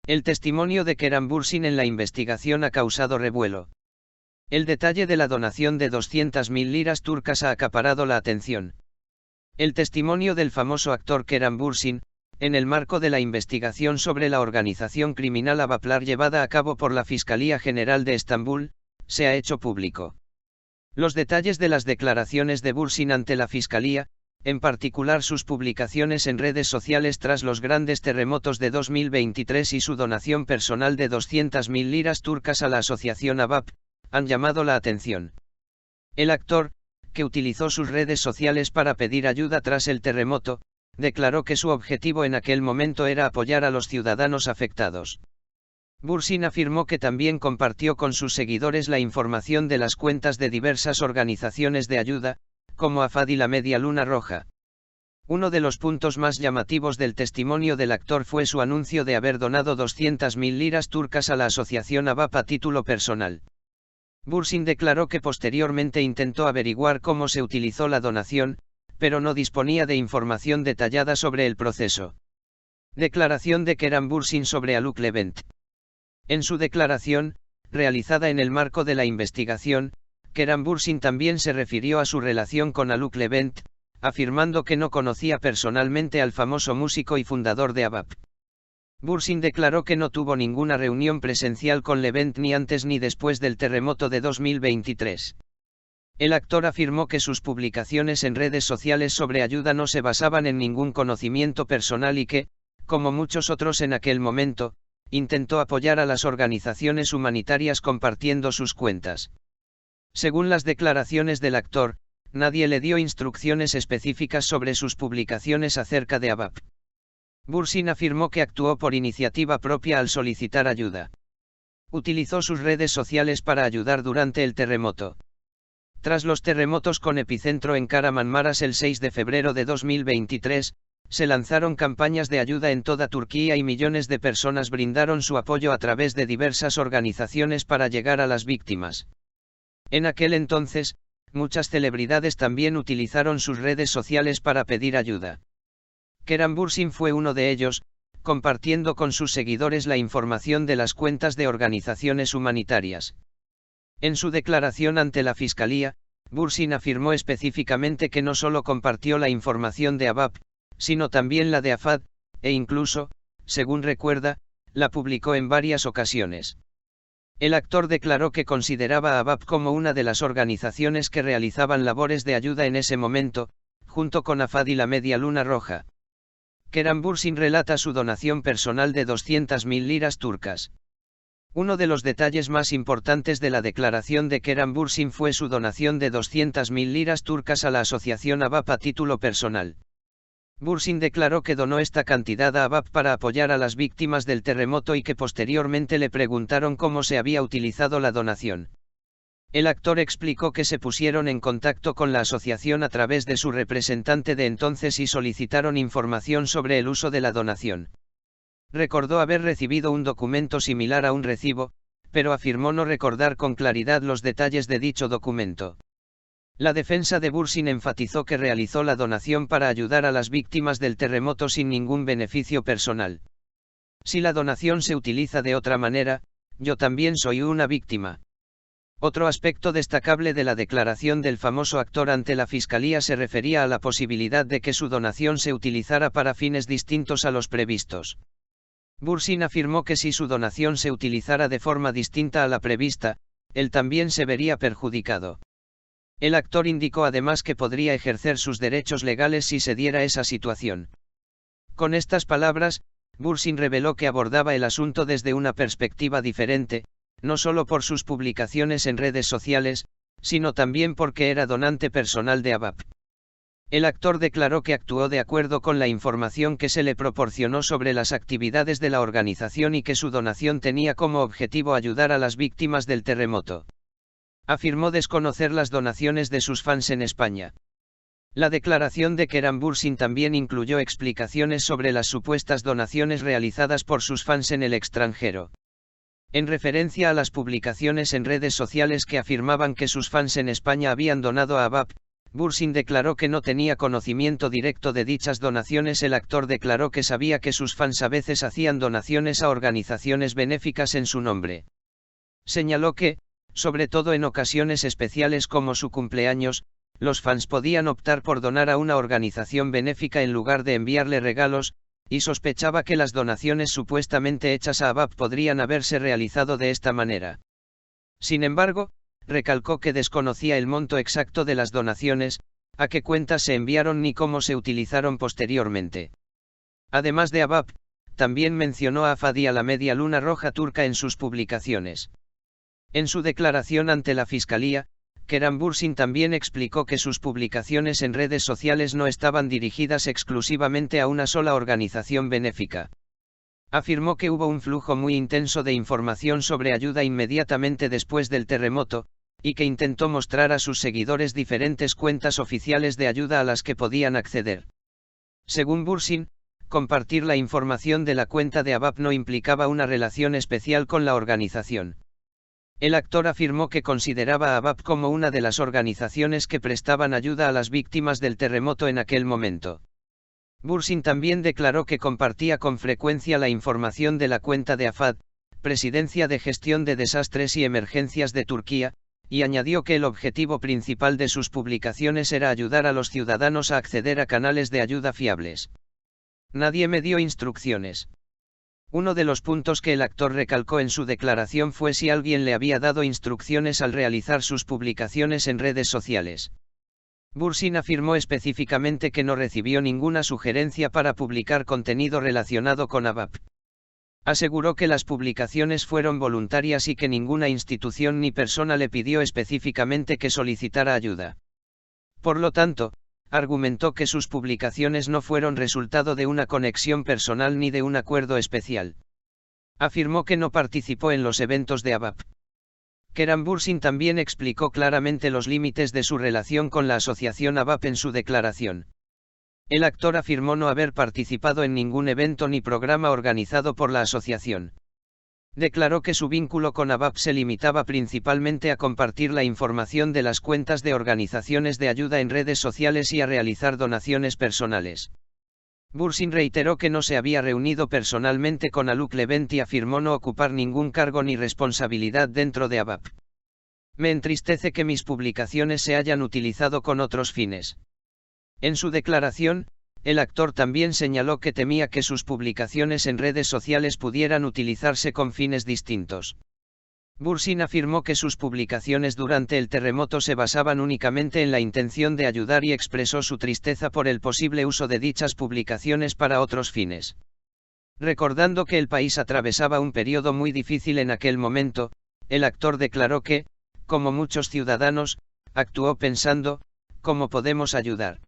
El testimonio de Kerem Bürsin en la investigación ha causado revuelo. El detalle de la donación de 200.000 liras turcas ha acaparado la atención. El testimonio del famoso actor Kerem Bürsin, en el marco de la investigación sobre la organización criminal Abaplar llevada a cabo por la Fiscalía General de Estambul, se ha hecho público. Los detalles de las declaraciones de Bürsin ante la Fiscalía, en particular sus publicaciones en redes sociales tras los grandes terremotos de 2023 y su donación personal de 200.000 liras turcas a la asociación ABAP, han llamado la atención. El actor, que utilizó sus redes sociales para pedir ayuda tras el terremoto, declaró que su objetivo en aquel momento era apoyar a los ciudadanos afectados. Bürsin afirmó que también compartió con sus seguidores la información de las cuentas de diversas organizaciones de ayuda, como AFAD y la Media Luna Roja. Uno de los puntos más llamativos del testimonio del actor fue su anuncio de haber donado 200.000 liras turcas a la asociación ABAP a título personal. Bürsin declaró que posteriormente intentó averiguar cómo se utilizó la donación, pero no disponía de información detallada sobre el proceso. Declaración de Kerem Bürsin sobre Haluk Levent. En su declaración, realizada en el marco de la investigación, Kerem Bürsin también se refirió a su relación con Haluk Levent, afirmando que no conocía personalmente al famoso músico y fundador de ABAP. Bürsin declaró que no tuvo ninguna reunión presencial con Levent ni antes ni después del terremoto de 2023. El actor afirmó que sus publicaciones en redes sociales sobre ayuda no se basaban en ningún conocimiento personal y que, como muchos otros en aquel momento, intentó apoyar a las organizaciones humanitarias compartiendo sus cuentas. Según las declaraciones del actor, nadie le dio instrucciones específicas sobre sus publicaciones acerca de ABAP. Bürsin afirmó que actuó por iniciativa propia al solicitar ayuda. Utilizó sus redes sociales para ayudar durante el terremoto. Tras los terremotos con epicentro en Kahramanmaraş el 6 de febrero de 2023, se lanzaron campañas de ayuda en toda Turquía y millones de personas brindaron su apoyo a través de diversas organizaciones para llegar a las víctimas. En aquel entonces, muchas celebridades también utilizaron sus redes sociales para pedir ayuda. Kerem Bürsin fue uno de ellos, compartiendo con sus seguidores la información de las cuentas de organizaciones humanitarias. En su declaración ante la Fiscalía, Bürsin afirmó específicamente que no solo compartió la información de ABAP, sino también la de AFAD, e incluso, según recuerda, la publicó en varias ocasiones. El actor declaró que consideraba a ABAP como una de las organizaciones que realizaban labores de ayuda en ese momento, junto con AFAD y la Media Luna Roja. Kerem Bürsin relata su donación personal de 200.000 liras turcas. Uno de los detalles más importantes de la declaración de Kerem Bürsin fue su donación de 200.000 liras turcas a la asociación ABAP a título personal. Bürsin declaró que donó esta cantidad a ABAP para apoyar a las víctimas del terremoto y que posteriormente le preguntaron cómo se había utilizado la donación. El actor explicó que se pusieron en contacto con la asociación a través de su representante de entonces y solicitaron información sobre el uso de la donación. Recordó haber recibido un documento similar a un recibo, pero afirmó no recordar con claridad los detalles de dicho documento. La defensa de Bürsin enfatizó que realizó la donación para ayudar a las víctimas del terremoto sin ningún beneficio personal. Si la donación se utiliza de otra manera, yo también soy una víctima. Otro aspecto destacable de la declaración del famoso actor ante la Fiscalía se refería a la posibilidad de que su donación se utilizara para fines distintos a los previstos. Bürsin afirmó que si su donación se utilizara de forma distinta a la prevista, él también se vería perjudicado. El actor indicó además que podría ejercer sus derechos legales si se diera esa situación. Con estas palabras, Bürsin reveló que abordaba el asunto desde una perspectiva diferente, no solo por sus publicaciones en redes sociales, sino también porque era donante personal de ABAP. El actor declaró que actuó de acuerdo con la información que se le proporcionó sobre las actividades de la organización y que su donación tenía como objetivo ayudar a las víctimas del terremoto. Afirmó desconocer las donaciones de sus fans en España. La declaración de Kerem Bürsin también incluyó explicaciones sobre las supuestas donaciones realizadas por sus fans en el extranjero. En referencia a las publicaciones en redes sociales que afirmaban que sus fans en España habían donado a ABAP, Bursin declaró que no tenía conocimiento directo de dichas donaciones. El actor declaró que sabía que sus fans a veces hacían donaciones a organizaciones benéficas en su nombre. Señaló que, sobre todo en ocasiones especiales como su cumpleaños, los fans podían optar por donar a una organización benéfica en lugar de enviarle regalos, y sospechaba que las donaciones supuestamente hechas a ABAP podrían haberse realizado de esta manera. Sin embargo, recalcó que desconocía el monto exacto de las donaciones, a qué cuentas se enviaron ni cómo se utilizaron posteriormente. Además de ABAP, también mencionó a AFAD y a la Media Luna Roja turca en sus publicaciones. En su declaración ante la Fiscalía, Kerem Bürsin también explicó que sus publicaciones en redes sociales no estaban dirigidas exclusivamente a una sola organización benéfica. Afirmó que hubo un flujo muy intenso de información sobre ayuda inmediatamente después del terremoto, y que intentó mostrar a sus seguidores diferentes cuentas oficiales de ayuda a las que podían acceder. Según Bürsin, compartir la información de la cuenta de ABAP no implicaba una relación especial con la organización. El actor afirmó que consideraba a ABAP como una de las organizaciones que prestaban ayuda a las víctimas del terremoto en aquel momento. Bürsin también declaró que compartía con frecuencia la información de la cuenta de AFAD, Presidencia de Gestión de Desastres y Emergencias de Turquía, y añadió que el objetivo principal de sus publicaciones era ayudar a los ciudadanos a acceder a canales de ayuda fiables. Nadie me dio instrucciones. Uno de los puntos que el actor recalcó en su declaración fue si alguien le había dado instrucciones al realizar sus publicaciones en redes sociales. Bürsin afirmó específicamente que no recibió ninguna sugerencia para publicar contenido relacionado con ABAP. Aseguró que las publicaciones fueron voluntarias y que ninguna institución ni persona le pidió específicamente que solicitara ayuda. Por lo tanto, argumentó que sus publicaciones no fueron resultado de una conexión personal ni de un acuerdo especial. Afirmó que no participó en los eventos de ABAP. Kerem Bürsin también explicó claramente los límites de su relación con la asociación ABAP en su declaración. El actor afirmó no haber participado en ningún evento ni programa organizado por la asociación. Declaró que su vínculo con ABAP se limitaba principalmente a compartir la información de las cuentas de organizaciones de ayuda en redes sociales y a realizar donaciones personales. Bürsin reiteró que no se había reunido personalmente con Haluk Levent y afirmó no ocupar ningún cargo ni responsabilidad dentro de ABAP. Me entristece que mis publicaciones se hayan utilizado con otros fines. En su declaración, el actor también señaló que temía que sus publicaciones en redes sociales pudieran utilizarse con fines distintos. Bürsin afirmó que sus publicaciones durante el terremoto se basaban únicamente en la intención de ayudar y expresó su tristeza por el posible uso de dichas publicaciones para otros fines. Recordando que el país atravesaba un periodo muy difícil en aquel momento, el actor declaró que, como muchos ciudadanos, actuó pensando, ¿cómo podemos ayudar?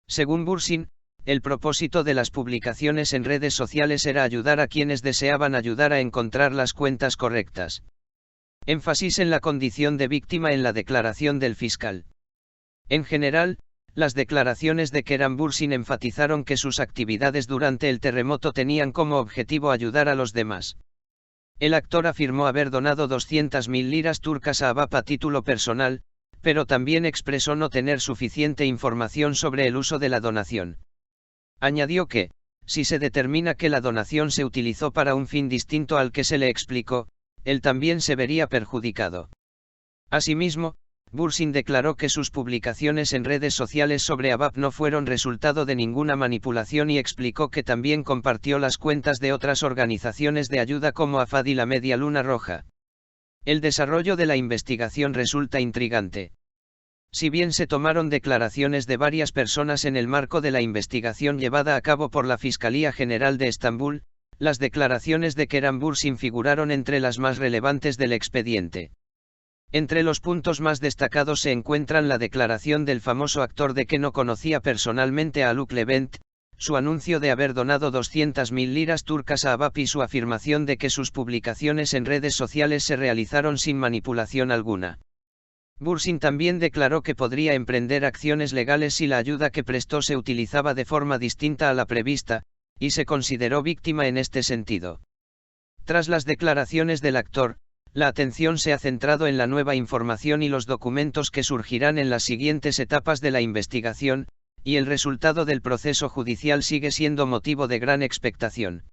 Según Bürsin, el propósito de las publicaciones en redes sociales era ayudar a quienes deseaban ayudar a encontrar las cuentas correctas. Énfasis en la condición de víctima en la declaración del fiscal. En general, las declaraciones de Kerem Bürsin enfatizaron que sus actividades durante el terremoto tenían como objetivo ayudar a los demás. El actor afirmó haber donado 200.000 liras turcas a ABAP a título personal, pero también expresó no tener suficiente información sobre el uso de la donación. Añadió que, si se determina que la donación se utilizó para un fin distinto al que se le explicó, él también se vería perjudicado. Asimismo, Bürsin declaró que sus publicaciones en redes sociales sobre ABAP no fueron resultado de ninguna manipulación y explicó que también compartió las cuentas de otras organizaciones de ayuda como AFAD y la Media Luna Roja. El desarrollo de la investigación resulta intrigante. Si bien se tomaron declaraciones de varias personas en el marco de la investigación llevada a cabo por la Fiscalía General de Estambul, las declaraciones de Kerem Bürsin figuraron entre las más relevantes del expediente. Entre los puntos más destacados se encuentran la declaración del famoso actor de que no conocía personalmente a Haluk Levent, su anuncio de haber donado 200.000 liras turcas a ABAP y su afirmación de que sus publicaciones en redes sociales se realizaron sin manipulación alguna. Bürsin también declaró que podría emprender acciones legales si la ayuda que prestó se utilizaba de forma distinta a la prevista, y se consideró víctima en este sentido. Tras las declaraciones del actor, La atención se ha centrado en la nueva información y los documentos que surgirán en las siguientes etapas de la investigación, y el resultado del proceso judicial sigue siendo motivo de gran expectación.